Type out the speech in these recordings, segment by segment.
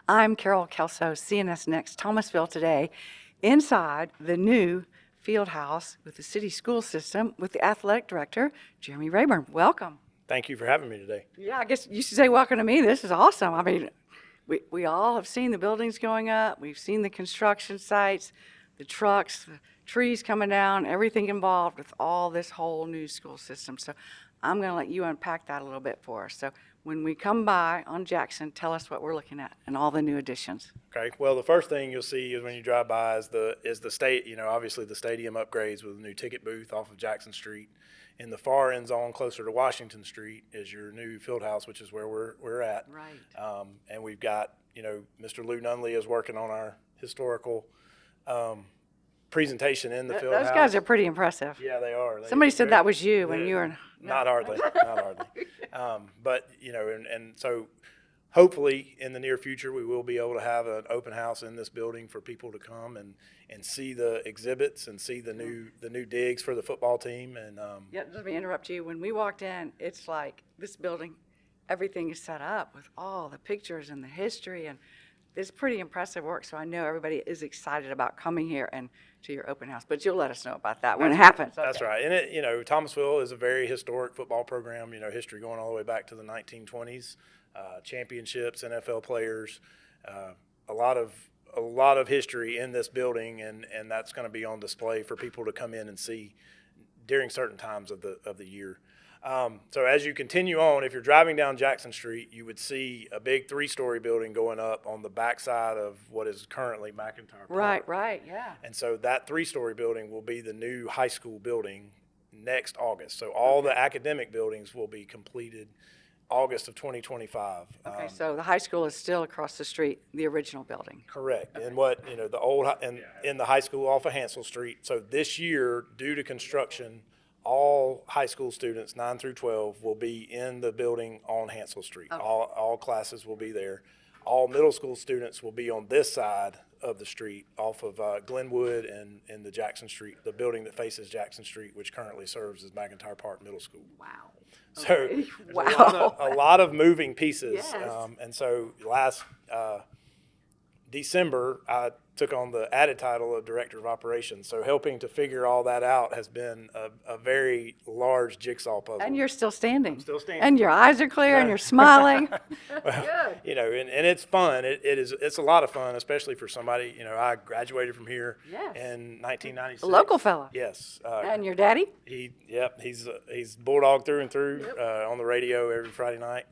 I'm Carol Kelso, CNS Next, Thomasville Today, inside the new field house with the city school system with the athletic director, Jeremy Rayburn. Welcome. Thank you for having me today. Yeah, I guess you should say welcome to me. This is awesome. I mean, we all have seen the buildings going up. We've seen the construction sites, the trucks, the trees coming down, everything involved with all this whole new school system. So I'm going to let you unpack that a little bit for us. So when we come by on Jackson, tell us what we're looking at and all the new additions. Okay. Well, the first thing you'll see is when you drive by is the state. Obviously the stadium upgrades with a new ticket booth off of Jackson Street. In the far end zone, closer to Washington Street, is your new field house, which is where we're at. Right. And we've got Mr. Lou Nunley is working on our historical presentation in the field house. Those guys are pretty impressive. Yeah, they are. Somebody said that was you when you were. Not hardly, not hardly. But and so hopefully in the near future we will be able to have an open house in this building for people to come and see the exhibits and see the new digs for the football team. And Yeah, let me interrupt you. When we walked in, it's like this building, everything is set up with all the pictures and the history, and it's pretty impressive work. So I know everybody is excited about coming here and to your open house, but you'll let us know about that when it happens. That's Okay. right. And Thomasville is a very historic football program, history going all the way back to the 1920s, championships, NFL players, a lot of history in this building, and that's going to be on display for people to come in and see during certain times of the year. So as you continue on, if you're driving down Jackson Street, you would see a big 3-story building going up on the backside of what is currently McIntyre Park. Right, yeah. And so that 3-story building will be the new high school building next August. So all the academic buildings will be completed August of 2025. Okay, so the high school is still across the street, the original building. Correct. And the old, in the high school off of Hansel Street. So this year, due to construction, all high school students, 9 through 12, will be in the building on Hansel Street. Okay. All classes will be there. All middle school students will be on this side of the street off of Glenwood and the Jackson Street, the building that faces Jackson Street, which currently serves as McIntyre Park Middle School. Wow. So Okay. there's Wow. a lot of moving pieces. Yes. And so last December, I took on the added title of Director of Operations. So helping to figure all that out has been a very large jigsaw puzzle. And you're still standing. I'm still standing. And your eyes are clear and you're smiling. Well, and it's fun. It's a lot of fun, especially for somebody. I graduated from here Yes. in 1996. A local fella. Yes. And your daddy? He's Bulldog through and through. On the radio every Friday night.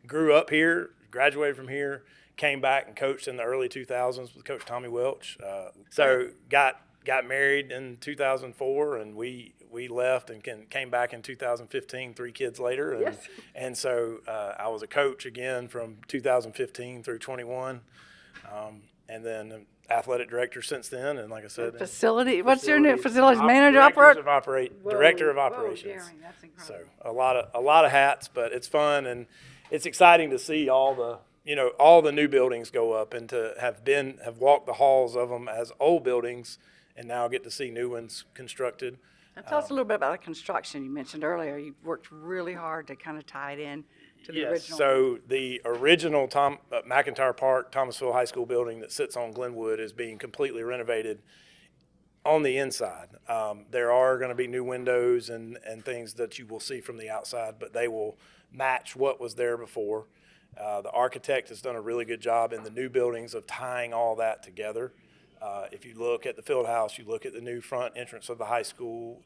Grew up here, graduated from here, came back and coached in the early 2000s with Coach Tommy Welch. So got married in 2004, and we left and came back in 2015, 3 kids later. And, Yes. and so I was a coach again from 2015 through 21, and then an athletic director since then. And like I said, Facility, what's your new facilities manager? Director of operations. Jeremy, that's incredible. So a lot of hats, but it's fun, and it's exciting to see all the new buildings go up, and to have walked the halls of them as old buildings, and now get to see new ones constructed. Now tell us a little bit about the construction you mentioned earlier. You worked really hard to kind of tie it in to the Yes. original. So the original McIntyre Park Thomasville High School building that sits on Glenwood is being completely renovated on the inside. There are going to be new windows and things that you will see from the outside, but they will match what was there before. The architect has done a really good job in the new buildings of tying all that together. If you look at the field house, you look at the new front entrance of the high school,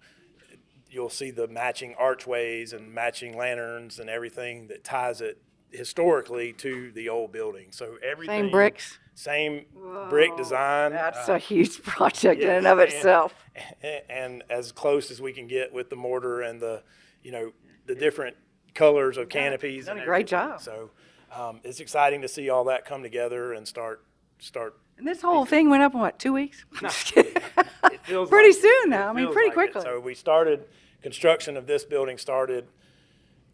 you'll see the matching archways and matching lanterns and everything that ties it historically to the old building. So everything. Same bricks? Same brick design. That's a huge project in yes, and of itself. And as close as we can get with the mortar and the different colors of canopies. Done a and great everything. job. So it's exciting to see all that come together and start. And this whole thing went up in what, 2 weeks? No. It feels Pretty like it. soon It now. I mean, feels pretty like it. quickly. So construction of this building started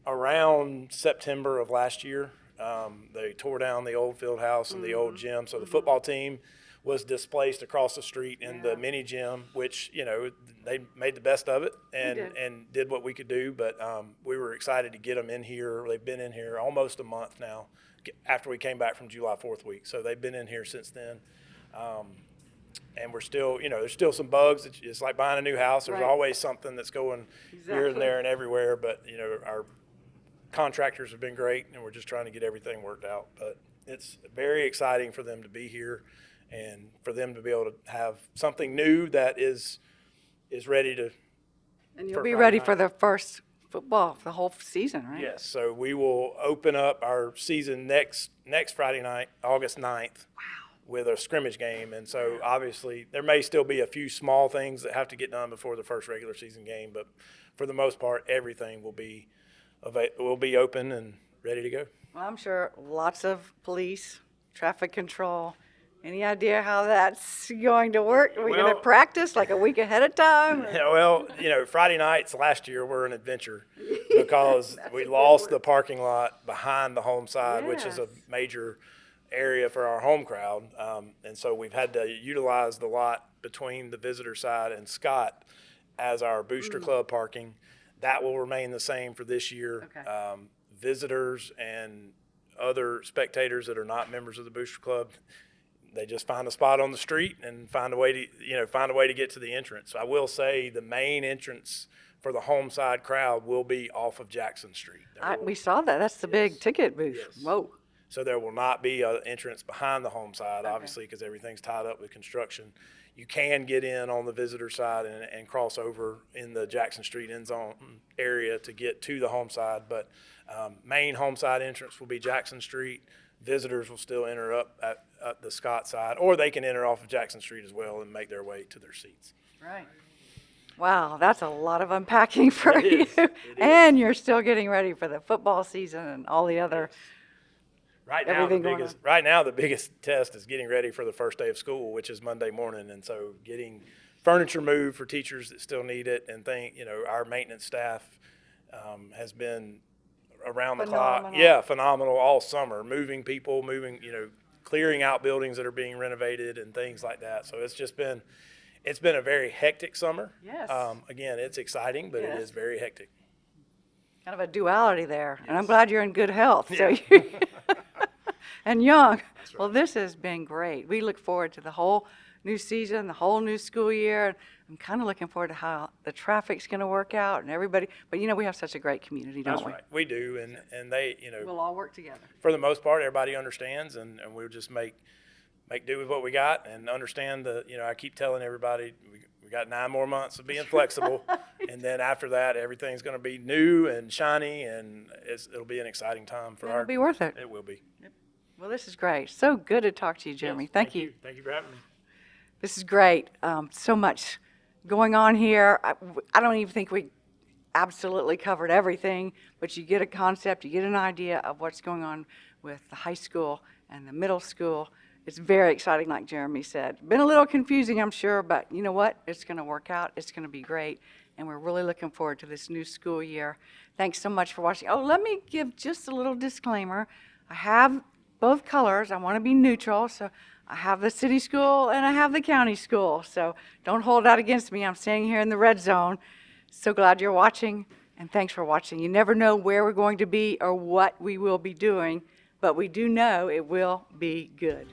around September of last year. They tore down the old field house and the old gym. So the football team was displaced across the street in the mini gym, which, they made the best of it and did what we could do. But we were excited to get them in here. They've been in here almost a month now, after we came back from July 4th week. So they've been in here since then. And we're still, there's still some bugs. It's like buying a new house. There's Right. always something that's going here and there and everywhere. But, our contractors have been great, and we're just trying to get everything worked out. But it's very exciting for them to be here and for them to be able to have something new that is ready to. And you'll for be Friday ready night. for the first football, the whole season, right? Yes, so we will open up our season next Friday night, August 9th, with a scrimmage game. And so obviously there may still be a few small things that have to get done before the first regular season game, but for the most part, everything will be open and ready to go. Well, I'm sure lots of police, traffic control. Any idea how that's going to work? Are we going to Well- practice like a week ahead of time? or- Yeah, well, Friday nights last year were an adventure because we lost the parking lot behind the home side, which is a Yes. major area for our home crowd. And so we've had to utilize the lot between the visitor side and Scott as our booster club parking. That will remain the same for this year. Okay. Visitors and other spectators that are not members of the booster club, they just find a spot on the street and find a way to get to the entrance. I will say the main entrance for the home side crowd will be off of Jackson Street. We saw that. That's the big ticket booth. Yes. Whoa. So there will not be an entrance behind the home side, obviously, because everything's tied up with construction. You can get in on the visitor side and cross over in the Jackson Street end zone area to get to the home side. But main home side entrance will be Jackson Street. Visitors will still enter up at the Scott side, or they can enter off of Jackson Street as well and make their way to their seats. Right. Wow, that's a lot of unpacking for It you. is. It And you're still getting ready for the football season and all the other. Right now, Everything going the biggest test is getting ready for the first day of school, which is Monday morning. And so getting furniture moved for teachers that still need it, and our maintenance staff has been around the clock. Phenomenal. Yeah, phenomenal all summer, moving people, clearing out buildings that are being renovated and things like that. So it's been a very hectic summer. Yes. Again, it's exciting, but it Yes. is very hectic. Kind of a duality there. And I'm glad you're in good health. So Yeah. and young. Well, this has been great. We look forward to the whole new season, the whole new school year. I'm kind of looking forward to how the traffic's going to work out and everybody. But we have such a great community, don't That's we? right. We do, and they, We'll all work together. for the most part, everybody understands, and we'll just make do with what we got and understand I keep telling everybody we got 9 more months of being flexible, and then after that, everything's going to be new and shiny, and it'll be an exciting time for It'll be worth it. It will be. Well, this is great. So good to talk to you, Jeremy. Yes, Thank you. Thank you for having me. This is great. So much going on here. I don't even think we absolutely covered everything, but you get a concept, you get an idea of what's going on with the high school and the middle school. It's very exciting, like Jeremy said. Been a little confusing, I'm sure, but you know what? It's going to work out. It's going to be great, and we're really looking forward to this new school year. Thanks so much for watching. Oh, let me give just a little disclaimer. I have both colors. I want to be neutral, so I have the city school and I have the county school. So don't hold out against me. I'm staying here in the red zone. So glad you're watching, and thanks for watching. You never know where we're going to be or what we will be doing, but we do know it will be good.